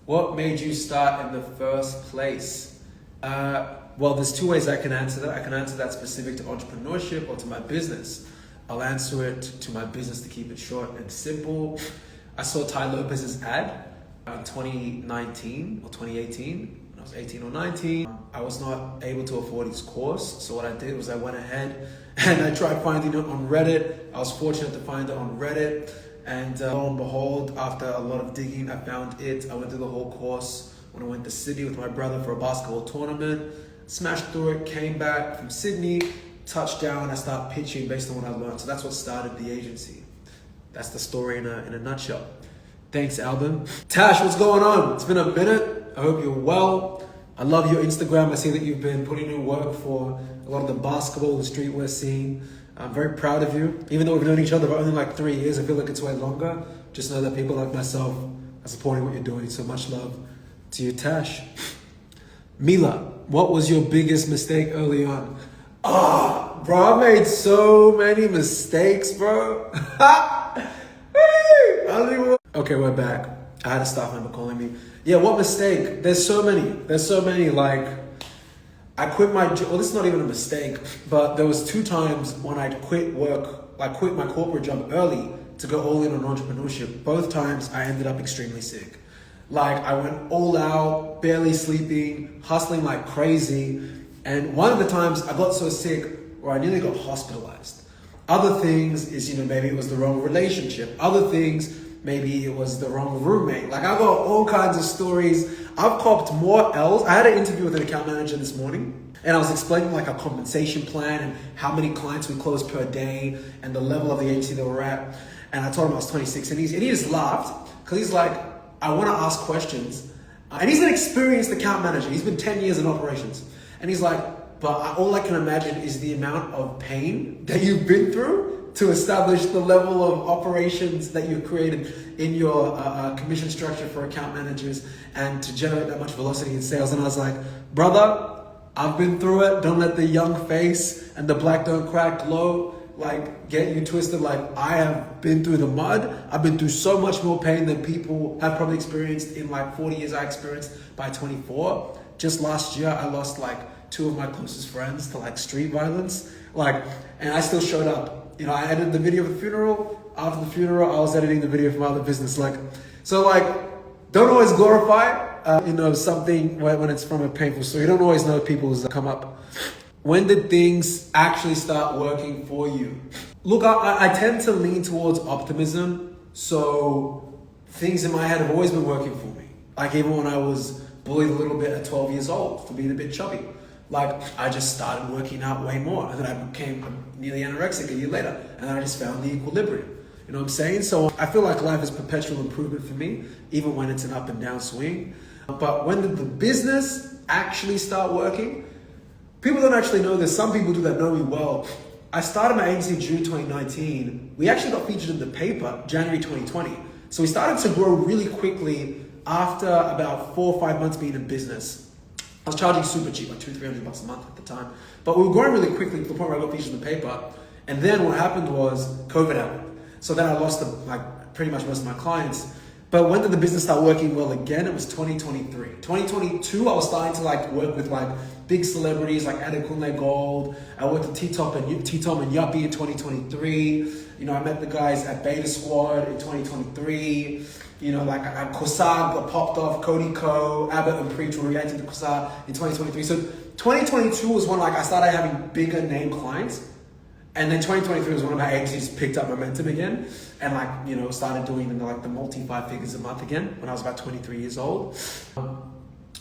What made you start in the first place? Well, there's two ways I can answer that. I can answer that specific to entrepreneurship or to my business. I'll answer it to my business to keep it short and simple. I saw Ty Lopez's ad in 2019 or 2018. When I was 18 or 19. I was not able to afford his course. So what I did was I went ahead and I tried finding it on Reddit. I was fortunate to find it on Reddit. And lo and behold, after a lot of digging, I found it. I went through the whole course when I went to Sydney with my brother for a basketball tournament. Smashed through it, came back from Sydney, touchdown. I started pitching based on what I learned. So that's what started the agency. That's the story in a nutshell. Thanks, Alvin. Tash, what's going on? It's been a minute. I hope you're well. I love your Instagram. I see that you've been putting in work for a lot of the basketball and streetwear scene. I'm very proud of you. Even though we've known each other for only like 3 years, I feel like it's way longer. Just know that people like myself are supporting what you're doing. So much love to you, Tash. Mila, what was your biggest mistake early on? Bro, I made so many mistakes, bro. Okay, we're back. I had a staff member calling me. Yeah, what mistake? There's so many. Like, I quit my job. Well, this is not even a mistake, but there was 2 times when I quit work. I quit my corporate job early to go all in on entrepreneurship. Both times I ended up extremely sick. Like, I went all out, barely sleeping, hustling like crazy. And one of the times I got so sick where I nearly got hospitalized. Other things is, maybe it was the wrong relationship. Other things, maybe it was the wrong roommate. Like, I got all kinds of stories. I've copped more L's. I had an interview with an account manager this morning, and I was explaining like a compensation plan and how many clients we closed per day and the level of the agency that we're at. And I told him I was 26, and he just laughed because he's like, I want to ask questions. And he's an experienced account manager. He's been 10 years in operations. And he's like, but all I can imagine is the amount of pain that you've been through to establish the level of operations that you've created in your commission structure for account managers and to generate that much velocity in sales. And I was like, brother, I've been through it. Don't let the young face and the black don't crack glow like get you twisted. Like, I have been through the mud. I've been through so much more pain than people have probably experienced in like 40 years I experienced by 24. Just last year, I lost like 2 of my closest friends to like street violence. And I still showed up. I edited the video of the funeral. After the funeral, I was editing the video for my other business. Don't always glorify, something when it's from a painful story. You don't always know people's come up. When did things actually start working for you? Look, I tend to lean towards optimism. So things in my head have always been working for me. Like, even when I was bullied a little bit at 12 years old for being a bit chubby. Like, I just started working out way more. And then I became nearly anorexic a year later. And then I just found the equilibrium. You know what I'm saying? So I feel like life is perpetual improvement for me, even when it's an up and down swing. But when did the business actually start working? People don't actually know this. Some people do that know me well. I started my agency in June 2019. We actually got featured in the paper January 2020. So we started to grow really quickly after about 4 or 5 months being in business. I was charging super cheap, like $200-300 a month at the time. But we were growing really quickly to the point where I got featured in the paper. And then what happened was COVID happened. So then I lost pretty much most of my clients. But when did the business start working well again? It was 2023. 2022, I was starting to work with big celebrities like Adekunle Gold. I worked with T-Tom and Yuppie in 2023. I met the guys at Beta Squad in 2023. Kosag popped off, Cody Co, Abbott and Preach were reacting to Kosag in 2023. So 2022 was when I started having bigger name clients. And then 2023 was when my agencies picked up momentum again and started doing the multi-5 figures a month again when I was about 23 years old.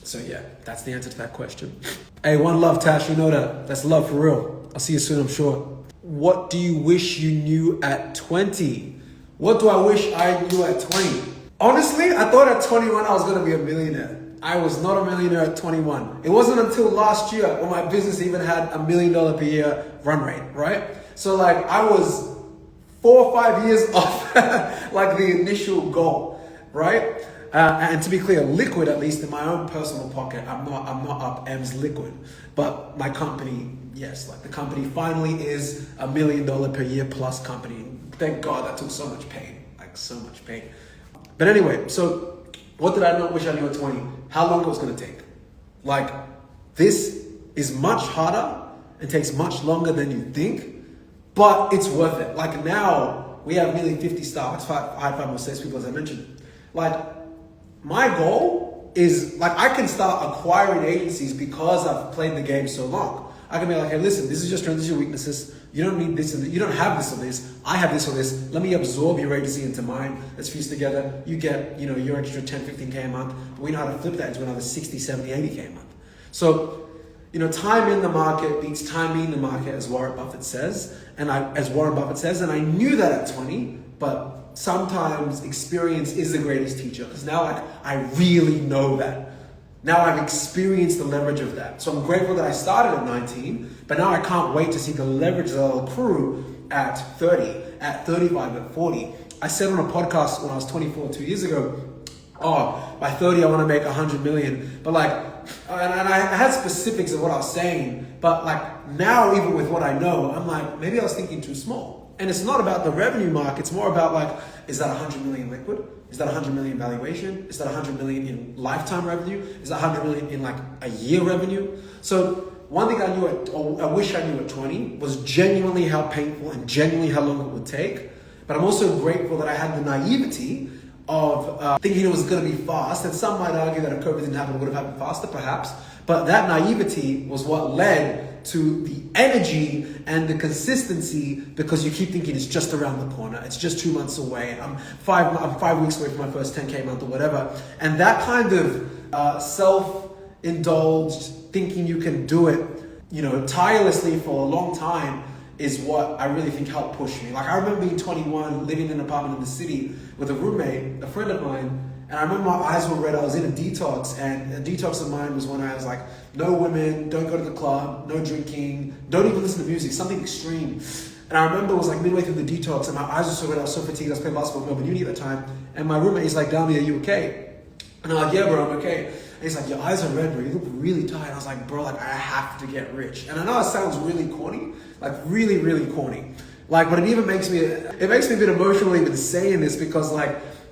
So yeah, that's the answer to that question. Hey, one love, Tash, you know that. That's love for real. I'll see you soon, I'm sure. What do you wish you knew at 20? What do I wish I knew at 20? Honestly, I thought at 21 I was going to be a millionaire. I was not a millionaire at 21. It wasn't until last year when my business even had $1 million per year run rate, right? So I was 4 or 5 years off the initial goal, right? And to be clear, liquid, at least in my own personal pocket, I'm not up M's liquid. But my company, yes, the company finally is $1 million per year plus company. Thank God that took so much pain, so much pain. But anyway, so What did I not wish I knew at 20? How long it was going to take. Like, this is much harder and takes much longer than you think, but it's worth it. Like now, we have nearly 50 staff, high five more salespeople as I mentioned. Like, my goal is, like, I can start acquiring agencies because I've played the game so long. I can be like, hey, listen, this is your strengths, your weaknesses. You don't need this, you don't have this or this. I have this or this. Let me absorb your agency into mine. Let's fuse together. You get, your extra 10, 15K a month. But we know how to flip that into another 60, 70, 80K a month. So, time in the market beats time in the market, as Warren Buffett says. And I knew that at 20, but sometimes experience is the greatest teacher. Because now I really know that. Now I've experienced the leverage of that. So I'm grateful that I started at 19, but now I can't wait to see the leverage that I'll accrue at 30, at 35, at 40. I said on a podcast when I was 24 2 years ago, by 30 I want to make 100 million. But and I had specifics of what I was saying, but now even with what I know, I'm like, maybe I was thinking too small. And it's not about the revenue mark, it's more about is that 100 million liquid? Is that 100 million valuation? Is that 100 million in lifetime revenue? Is that 100 million in a year revenue? So one thing I wish I knew at 20 was genuinely how painful and genuinely how long it would take. But I'm also grateful that I had the naivety of thinking it was going to be fast. And some might argue that if COVID didn't happen, it would have happened faster, perhaps. But that naivety was what led to the energy and the consistency, because you keep thinking it's just around the corner. It's just 2 months away. I'm 5 weeks away from my first 10K month or whatever. And that kind of self-indulged thinking you can do it, tirelessly for a long time is what I really think helped push me. I remember being 21, living in an apartment in the city with a roommate, a friend of mine, and I remember my eyes were red. I was in a detox, and a detox of mine was when I was like, no women, don't go to the club, no drinking, don't even listen to music, something extreme. And I remember it was midway through the detox, and my eyes were so red, I was so fatigued, I was playing basketball in Melbourne Uni at the time, and my roommate, he's like, Dami, are you okay? And I'm like, yeah, bro, I'm okay. And he's like, your eyes are red, bro, you look really tired. I was like, bro, I have to get rich. And I know it sounds really corny, really, really corny. But it even makes me a bit emotional even saying this, because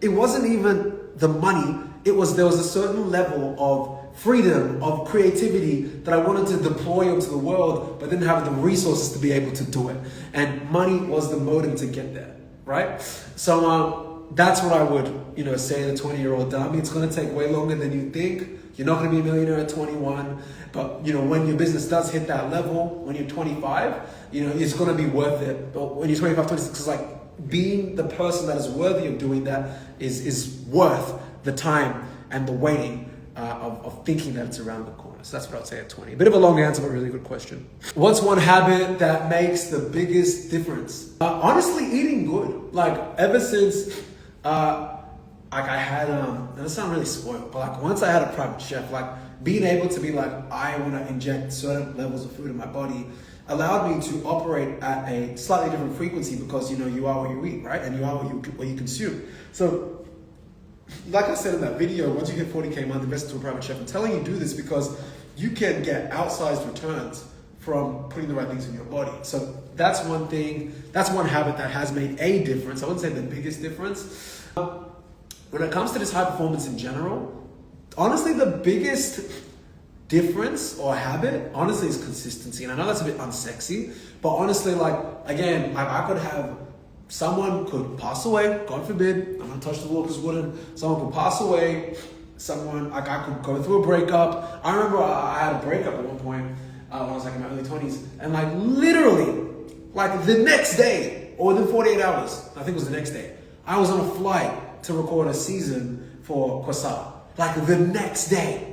it wasn't even the money, there was a certain level of freedom, of creativity that I wanted to deploy into the world, but didn't have the resources to be able to do it. And money was the modem to get there, right? So that's what I would, say to the 20-year-old Dami. It's going to take way longer than you think. You're not going to be a millionaire at 21, but when your business does hit that level, when you're 25, it's going to be worth it. But when you're 25, 26, it's being the person that is worthy of doing that is worth the time and the waiting of thinking that it's around the corner. So that's what I'd say at 20. A bit of a long answer, but really good question. What's one habit that makes the biggest difference? Honestly, eating good. Ever since, I had, and it sounds really spoiled, but once I had a private chef, being able to be I want to inject certain levels of food in my body allowed me to operate at a slightly different frequency, because you are what you eat, right? And you are what you consume. So, like I said in that video, once you hit 40K a month, invest into a private chef. I'm telling you do this because you can get outsized returns from putting the right things in your body. So that's one thing, that's one habit that has made a difference. I wouldn't say the biggest difference. When it comes to this high performance in general, honestly, the biggest difference or habit, honestly, is consistency. And I know that's a bit unsexy, but honestly, again, I could have, someone could pass away, God forbid, I'm gonna touch the wall because wooden, someone could pass away, I could go through a breakup. I remember I had a breakup at one point when I was in my early 20s, and literally, the next day, or within 48 hours, I think it was the next day, I was on a flight to record a season for Kwasa. The next day.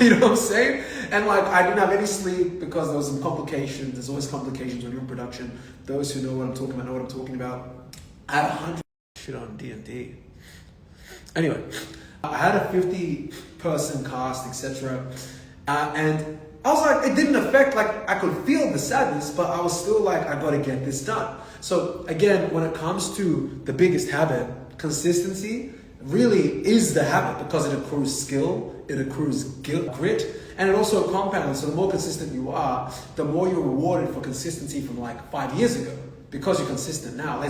You know what I'm saying? And I didn't have any sleep because there was some complications. There's always complications when you're in production. Those who know what I'm talking about know what I'm talking about. I had 100 shit on D&D. Anyway, I had a 50-person cast, etc. And I was it didn't affect, I could feel the sadness, but I was still I gotta get this done. So again, when it comes to the biggest habit, consistency really is the habit, because it accrues skill, it accrues grit, and it also compounds. So the more consistent you are, the more you're rewarded for consistency from 5 years ago. because you're consistent now.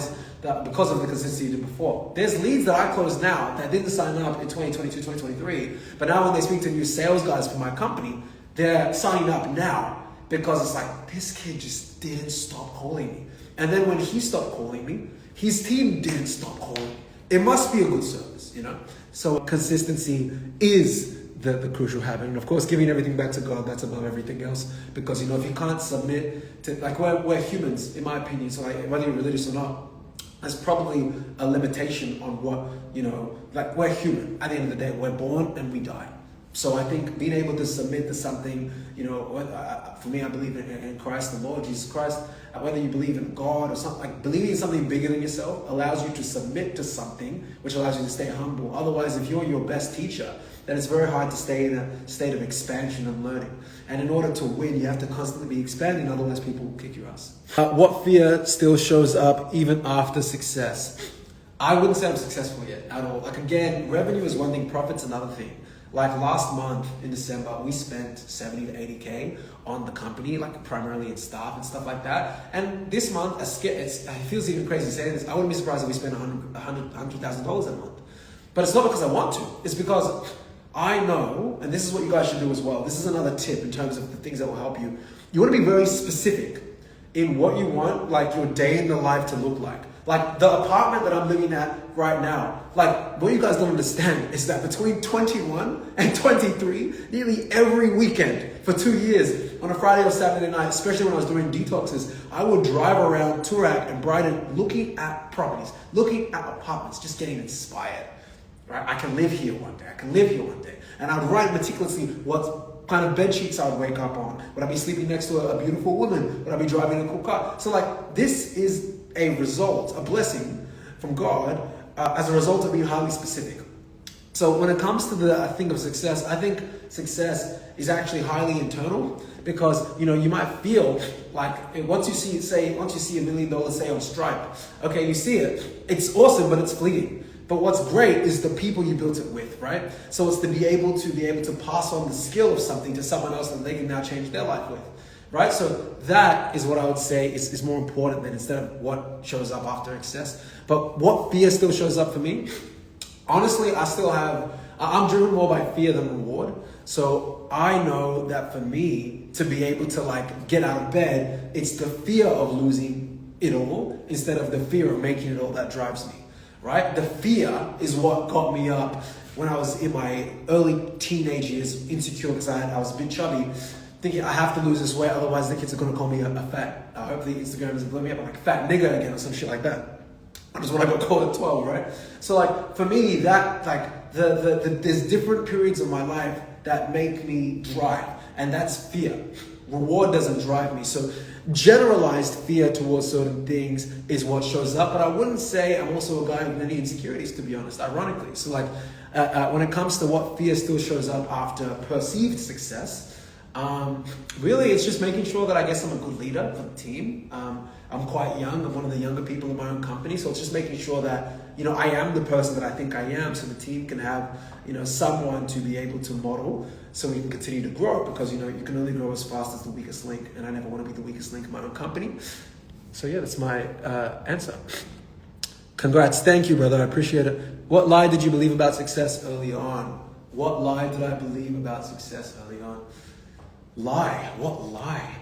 Because of the consistency you did before. There's leads that I close now that didn't sign up in 2022, 2023, but now when they speak to new sales guys for my company, they're signing up now because it's like, this kid just didn't stop calling me. And then when he stopped calling me, his team didn't stop calling me. It must be a good service, you know? So consistency is the crucial habit. And of course, giving everything back to God, that's above everything else. Because, you know, if you can't submit to, like, we're humans, in my opinion. So like, whether you're religious or not, there's probably a limitation on what, you know, like, we're human. At the end of the day, we're born and we die. So I think being able to submit to something, you know, for me, I believe in Christ, the Lord Jesus Christ. Whether you believe in God or something, like believing in something bigger than yourself allows you to submit to something, which allows you to stay humble. Otherwise, if you're your best teacher, then it's very hard to stay in a state of expansion and learning. And in order to win, you have to constantly be expanding, otherwise people will kick your ass. What fear still shows up even after success? I wouldn't say I'm successful yet at all. Like, again, revenue is one thing, profit's another thing. Like last month in December, we spent 70 to 80K on the company, like primarily in staff and stuff like that. And this month, it feels even crazy saying this, I wouldn't be surprised if we spent $100,000 a month. But it's not because I want to, it's because I know, and this is what you guys should do as well. This is another tip in terms of the things that will help you. You want to be very specific in what you want, like your day in the life to look like. Like the apartment that I'm living at right now, like what you guys don't understand is that between 21 and 23, nearly every weekend for 2 years, on a Friday or Saturday night, especially when I was doing detoxes, I would drive around Toorak and Brighton looking at properties, looking at apartments, just getting inspired. Right? I can live here one day. I can live here one day. And I'd write meticulously what kind of bed sheets I would wake up on. Would I be sleeping next to a beautiful woman? Would I be driving a cool car? So like, this is a result, a blessing from God as a result of being highly specific. So when it comes to the thing of success, I think success is actually highly internal because, you know, you might feel like once you see $1 million, say on Stripe, okay, you see it, it's awesome, but it's fleeting. But what's great is the people you built it with, right? So it's to be able to pass on the skill of something to someone else that they can now change their life with, right? So that is what I would say is more important than instead of what shows up after success. But what fear still shows up for me? Honestly, I'm driven more by fear than reward. So I know that for me to be able to like get out of bed, it's the fear of losing it all instead of the fear of making it all that drives me. Right? The fear is what got me up when I was in my early teenage years, insecure because I was a bit chubby, thinking I have to lose this weight, otherwise the kids are going to call me a fat. Hopefully Instagram doesn't blow me up like fat nigger again or some shit like that. That was what I got called at 12, right? So like for me, that like there's different periods of my life that make me drive, and that's fear. Reward doesn't drive me. So generalized fear towards certain things is what shows up. But I wouldn't say I'm also a guy with many insecurities, to be honest, ironically. So like when it comes to what fear still shows up after perceived success, really it's just making sure that I guess I'm a good leader for the team. I'm quite young. I'm one of the younger people in my own company. So it's just making sure that, you know, I am the person that I think I am so the team can have, you know, someone to be able to model so we can continue to grow because, you know, you can only grow as fast as the weakest link and I never want to be the weakest link in my own company. So yeah, that's my answer. Congrats. Thank you, brother. I appreciate it. What lie did you believe about success early on? What lie did I believe about success early on? Lie? What lie?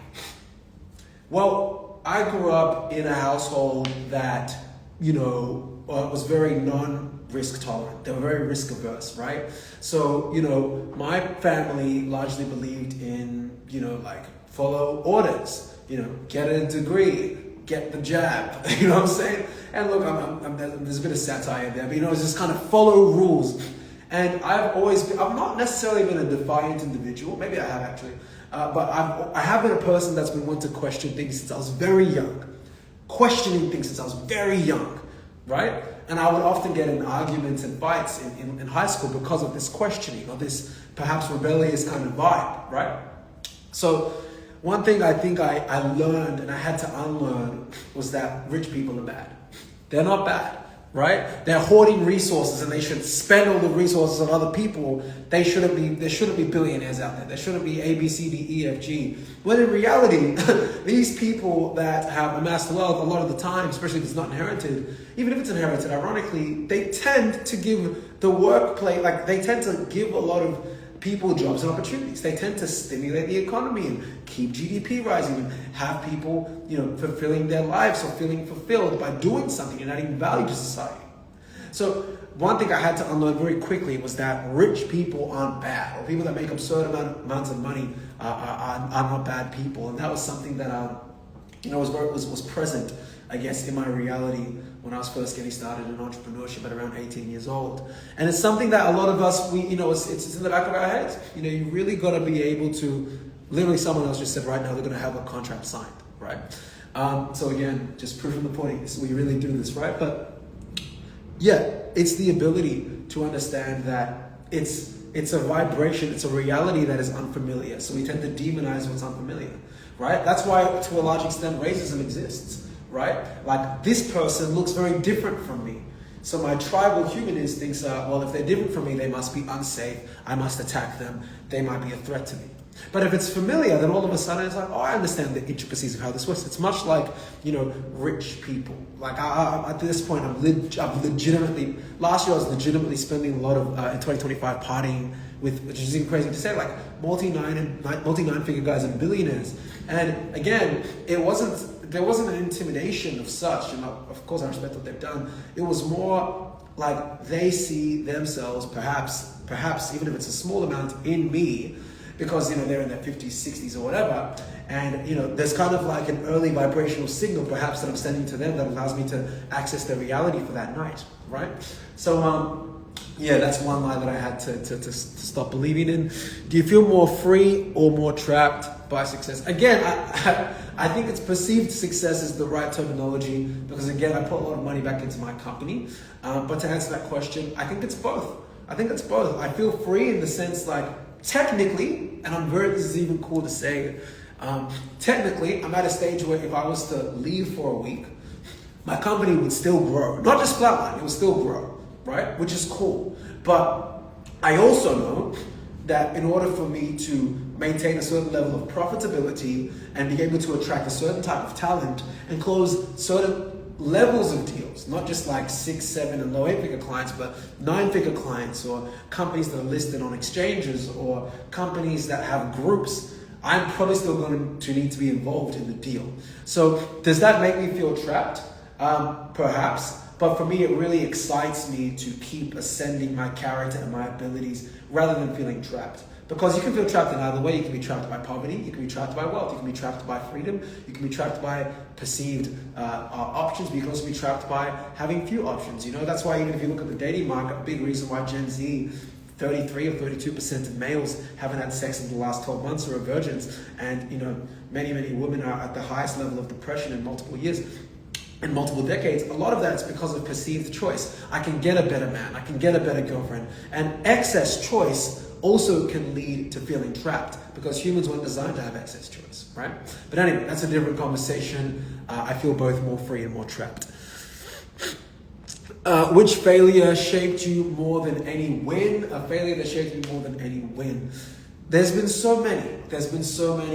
Well, I grew up in a household that, you know, was very non-risk tolerant. They were very risk averse, right? So, you know, my family largely believed in, you know, like follow orders, you know, get a degree, get the jab, you know what I'm saying? And look, there's a bit of satire there, but you know, it's just kind of follow rules. And I've not necessarily been a defiant individual, maybe I have actually, but I have been a person that's been wanting to question things since I was very young. Questioning things since I was very young, right? And I would often get in arguments and fights in high school because of this questioning or this perhaps rebellious kind of vibe, right? So one thing I think I learned and I had to unlearn was that rich people are bad. They're not bad. right? They're hoarding resources and they should spend all the resources on other people. There shouldn't be billionaires out there. There shouldn't be A, B, C, D, E, F, G. When in reality, these people that have amassed wealth, a lot of the time, especially if it's not inherited, even if it's inherited, ironically, they tend to give the workplace, like they tend to give a lot of people jobs and opportunities. They tend to stimulate the economy and keep GDP rising and have people, fulfilling their lives or feeling fulfilled by doing something and adding value to society. So one thing I had to unlearn very quickly was that rich people aren't bad, or people that make absurd amounts of money are not bad people. And that was something that was present, I guess, in my reality when I was first getting started in entrepreneurship at around 18 years old. And it's something that a lot of us, it's in the back of our heads. You really got to be able to, literally someone else just said right now they're going to have a contract signed, right? So again, just proving the point, is we really do this, right? But yeah, it's the ability to understand that it's a vibration, it's a reality that is unfamiliar. So we tend to demonize what's unfamiliar, right? That's why to a large extent racism exists. Right? Like this person looks very different from me. So my tribal human instincts are, well, if they're different from me, they must be unsafe. I must attack them. They might be a threat to me. But if it's familiar, then all of a sudden it's like, oh, I understand the intricacies of how this works. It's much like, rich people. Like at this point, I'm legitimately, last year I was legitimately spending a lot of, in 2025, partying with, which is even crazy to say, like multi-nine-figure guys and billionaires. And again, there wasn't an intimidation of such, and of course I respect what they've done. It was more like they see themselves, perhaps even if it's a small amount, in me, because they're in their 50s, 60s or whatever, and there's kind of like an early vibrational signal perhaps that I'm sending to them that allows me to access their reality for that night, right? So yeah, that's one lie that I had to stop believing in. Do you feel more free or more trapped by success? Again, I think it's perceived success is the right terminology because, again, I put a lot of money back into my company. But to answer that question, I think it's both. I feel free in the sense, like, technically, and this is even cool to say, technically, I'm at a stage where if I was to leave for a week, my company would still grow. Not just flatline, it would still grow. Right? Which is cool. But I also know that in order for me to maintain a certain level of profitability and be able to attract a certain type of talent and close certain levels of deals, not just like 6, 7 and low 8-figure clients, but 9-figure clients or companies that are listed on exchanges or companies that have groups, I'm probably still going to need to be involved in the deal. So does that make me feel trapped? Perhaps. But for me, it really excites me to keep ascending my character and my abilities rather than feeling trapped. Because you can feel trapped in either way. You can be trapped by poverty, you can be trapped by wealth, you can be trapped by freedom, you can be trapped by perceived options, but you can also be trapped by having few options. That's why even if you look at the dating market, a big reason why Gen Z, 33 or 32% of males haven't had sex in the last 12 months or are virgins. And, many, many women are at the highest level of depression in multiple years. In multiple decades, a lot of that is because of perceived choice. I can get a better man, I can get a better girlfriend. And excess choice also can lead to feeling trapped because humans weren't designed to have excess choice, right? But anyway, that's a different conversation. I feel both more free and more trapped. Which failure shaped you more than any win? A failure that shaped you more than any win. There's been so many,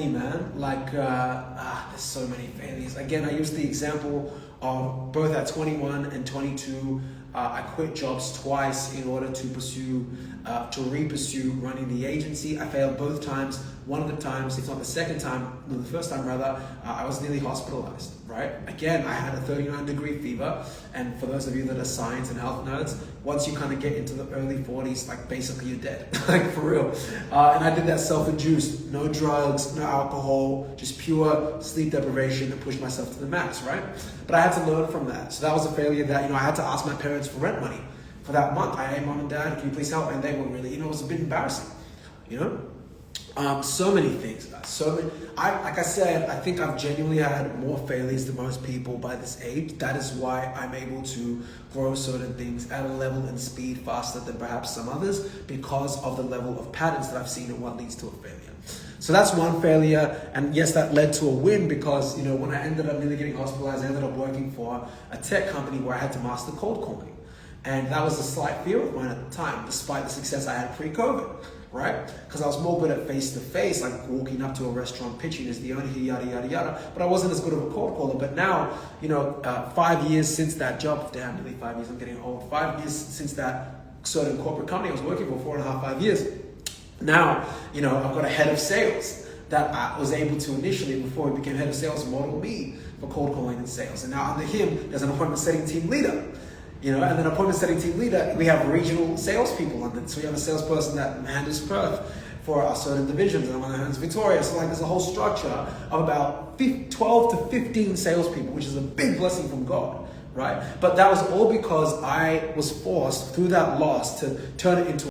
man. Like, there's so many failures. Again, I use the example of both at 21 and 22, I quit jobs twice in order to re-pursue running the agency. I failed both times. One of the times, if not the second time, no, the first time rather, I was nearly hospitalized, right? Again, I had a 39-degree fever. And for those of you that are science and health nerds, once you kind of get into the early 40s, like basically you're dead, like for real. And I did that self-induced, no drugs, no alcohol, just pure sleep deprivation to push myself to the max, right? But I had to learn from that. So that was a failure that, I had to ask my parents for rent money for that month. Hey, mom and dad, can you please help? And they were really, it was a bit embarrassing, So many things, guys. Like I said, I think I've genuinely had more failures than most people by this age. That is why I'm able to grow certain things at a level and speed faster than perhaps some others because of the level of patterns that I've seen and what leads to a failure. So that's one failure. And yes, that led to a win because, when I ended up nearly getting hospitalized, I ended up working for a tech company where I had to master cold calling. And that was a slight fear of mine at the time, despite the success I had pre-COVID, right? Because I was more good at face-to-face, like walking up to a restaurant, pitching as the owner, yada, yada, yada. But I wasn't as good of a cold caller. But now, 5 years since that job, damn, nearly 5 years, I'm getting old. 5 years since that certain corporate company I was working for, 4.5, 5 years. Now, I've got a head of sales that I was able to initially, before he became head of sales, model me for cold calling and sales. And now under him, there's an appointment setting team leader. And then appointment setting team leader, we have regional salespeople under. So we have a salesperson that handles Perth for our certain divisions, and one that handles Victoria. So there's a whole structure of about 12 to 15 salespeople, which is a big blessing from God, right? But that was all because I was forced through that loss to turn it into